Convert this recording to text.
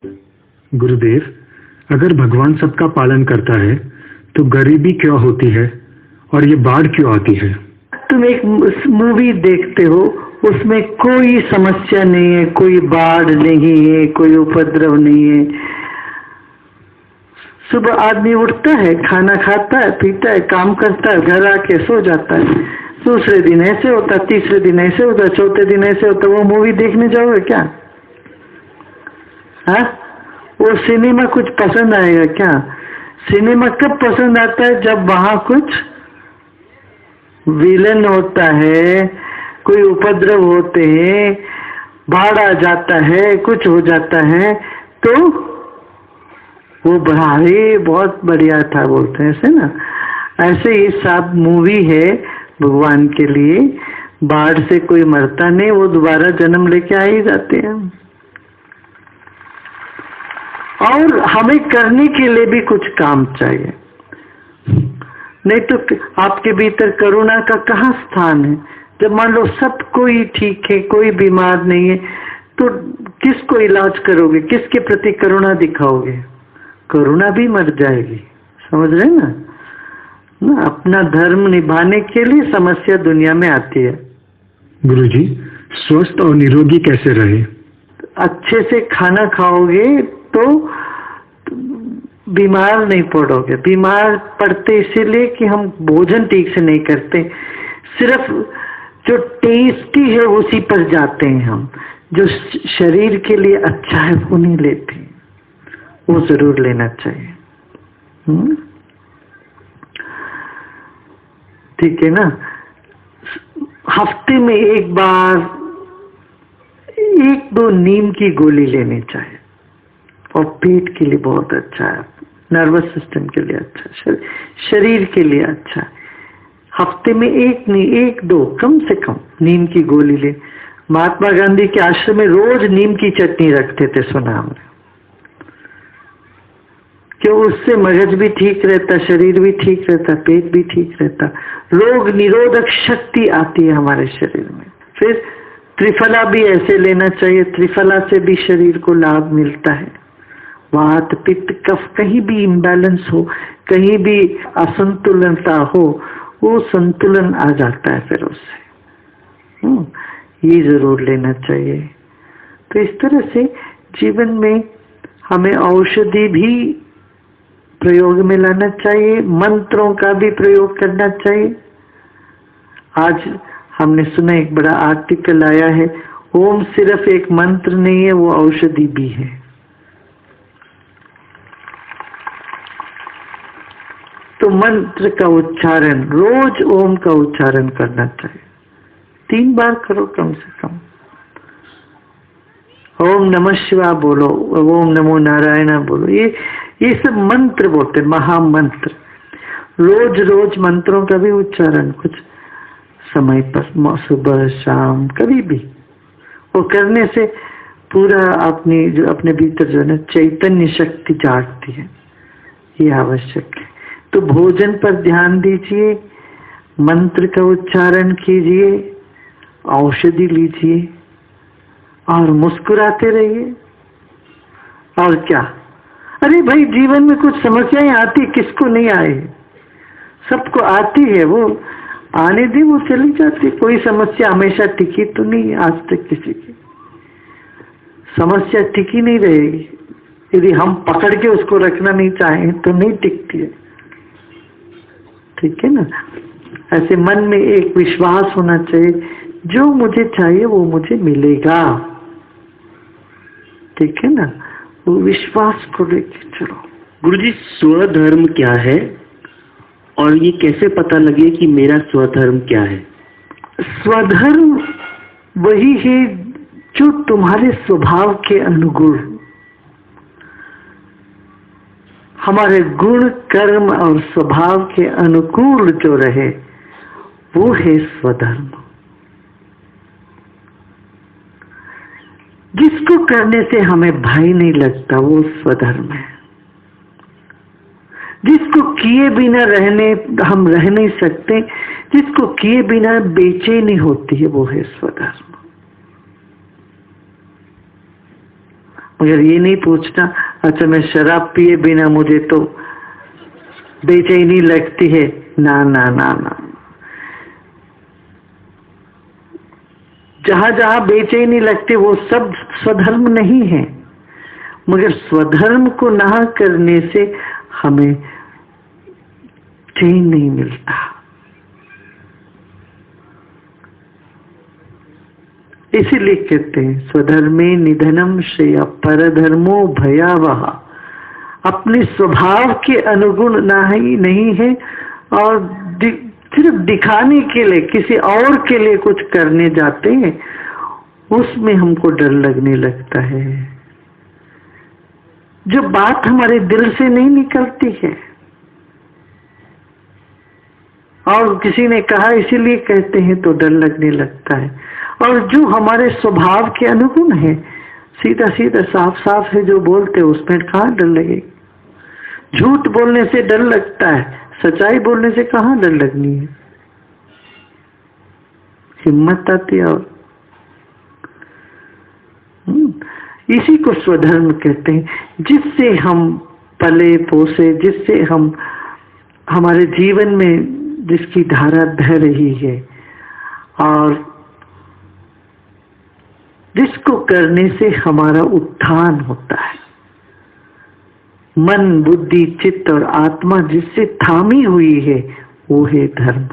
गुरुदेव, अगर भगवान सबका पालन करता है तो गरीबी क्यों होती है और ये बाढ़ क्यों आती है? तुम एक मूवी देखते हो, उसमें कोई समस्या नहीं है, कोई बाढ़ नहीं है, कोई उपद्रव नहीं है। सुबह आदमी उठता है, खाना खाता है, पीता है, काम करता है, घर आके सो जाता है। दूसरे दिन ऐसे होता, तीसरे दिन ऐसे होता, चौथे दिन ऐसे होता। वो मूवी देखने जाओगे क्या? हाँ, वो सिनेमा कुछ पसंद आएगा क्या? सिनेमा कब पसंद आता है? जब वहां कुछ विलन होता है, कोई उपद्रव होते हैं, बाढ़ आ जाता है, कुछ हो जाता है, तो वो भाई बहुत बढ़िया था बोलते हैं, ऐसे ना। ऐसे ही सब मूवी है भगवान के लिए। बाढ़ से कोई मरता नहीं, वो दोबारा जन्म लेके आ ही जाते हैं। और हमें करने के लिए भी कुछ काम चाहिए, नहीं तो आपके भीतर करुणा का कहाँ स्थान है? जब मान लो सब कोई ठीक है, कोई बीमार नहीं है, तो किसको इलाज करोगे? किसके प्रति करुणा दिखाओगे? करुणा भी मर जाएगी। समझ रहे ना? अपना धर्म निभाने के लिए समस्या दुनिया में आती है। गुरुजी, स्वस्थ और निरोगी कैसे रहे? अच्छे से खाना खाओगे तो बीमार नहीं पड़ोगे। बीमार पड़ते इसीलिए कि हम भोजन ठीक से नहीं करते, सिर्फ जो टेस्टी है उसी पर जाते हैं हम। जो शरीर के लिए अच्छा है वो नहीं लेते, वो जरूर लेना चाहिए। ठीक है ना? हफ्ते में एक बार 1-2 नीम की गोली लेनी चाहिए, और पेट के लिए बहुत अच्छा है, नर्वस सिस्टम के लिए अच्छा, शरीर के लिए अच्छा। हफ्ते में एक नहीं, 1-2 कम से कम नीम की गोली ले। महात्मा गांधी के आश्रम में रोज नीम की चटनी रखते थे, सुना हमने। क्यों? उससे मगज भी ठीक रहता, शरीर भी ठीक रहता, पेट भी ठीक रहता, रोग निरोधक शक्ति आती है हमारे शरीर में। फिर त्रिफला भी ऐसे लेना चाहिए, त्रिफला से भी शरीर को लाभ मिलता है। वात पित्त कफ कहीं भी इम्बैलेंस हो, कहीं भी असंतुलनता हो, वो संतुलन आ जाता है फिर उससे। ये जरूर लेना चाहिए। तो इस तरह से जीवन में हमें औषधि भी प्रयोग में लाना चाहिए, मंत्रों का भी प्रयोग करना चाहिए। आज हमने सुना एक बड़ा आर्टिकल आया है, ओम सिर्फ एक मंत्र नहीं है, वो औषधि भी है। तो मंत्र का उच्चारण, रोज ओम का उच्चारण करना चाहिए, 3 बार करो कम से कम। ओम नमः शिवाय बोलो, ओम नमो नारायण बोलो, ये सब मंत्र बोलते, महामंत्र। रोज रोज मंत्रों का भी उच्चारण कुछ समय पर, सुबह शाम कभी भी, वो करने से पूरा अपने भीतर जो है ना चैतन्य शक्ति जागती है। ये आवश्यक है। तो भोजन पर ध्यान दीजिए, मंत्र का उच्चारण कीजिए, औषधि लीजिए और मुस्कुराते रहिए। और क्या? अरे भाई, जीवन में कुछ समस्याएं आती, किसको नहीं आए? सबको आती है, वो आने दी, वो चली जाती। कोई समस्या हमेशा टिकी तो नहीं आज तक किसी की। समस्या टिकी नहीं रहेगी, यदि हम पकड़ के उसको रखना नहीं चाहें तो नहीं टिकती है। ठीक है ना? ऐसे मन में एक विश्वास होना चाहिए, जो मुझे चाहिए वो मुझे मिलेगा। ठीक है ना? वो विश्वास को लेके चलो। गुरुजी, स्वधर्म क्या है और ये कैसे पता लगे कि मेरा स्वधर्म क्या है? स्वधर्म वही है जो तुम्हारे स्वभाव के अनुकूल, हमारे गुण कर्म और स्वभाव के अनुकूल जो रहे, वो है स्वधर्म। जिसको करने से हमें भय नहीं लगता, वो स्वधर्म है। जिसको किए बिना हम रह नहीं सकते, जिसको किए बिना बेचैनी होती है, वो है स्वधर्म। मगर ये नहीं पूछना अच्छा मैं शराब पिए बिना मुझे तो बेचैनी लगती है, ना ना ना ना। जहां जहां बेचैनी लगती वो सब स्वधर्म नहीं है, मगर स्वधर्म को ना करने से हमें चैन नहीं मिलता। इसीलिए कहते हैं स्वधर्मे निधनम श्रेय परधर्मो भयावह। अपने स्वभाव के अनुगुण नहीं है और सिर्फ दिखाने के लिए किसी और के लिए कुछ करने जाते हैं, उसमें हमको डर लगने लगता है। जो बात हमारे दिल से नहीं निकलती है और किसी ने कहा इसीलिए कहते हैं तो डर लगने लगता है, और जो हमारे स्वभाव के अनुगुण है सीधा सीधा साफ साफ है जो बोलते उसमें कहाँ डर लगेगी। झूठ बोलने से डर लगता है, सच्चाई बोलने से कहाँ डर लगनी है, हिम्मत आती है। और इसी को स्वधर्म कहते हैं, जिससे हम पले पोसे, जिससे हम हमारे जीवन में जिसकी धारा बह रही है और जिसको करने से हमारा उत्थान होता है। मन बुद्धि चित्त और आत्मा जिससे थामी हुई है वो है धर्म।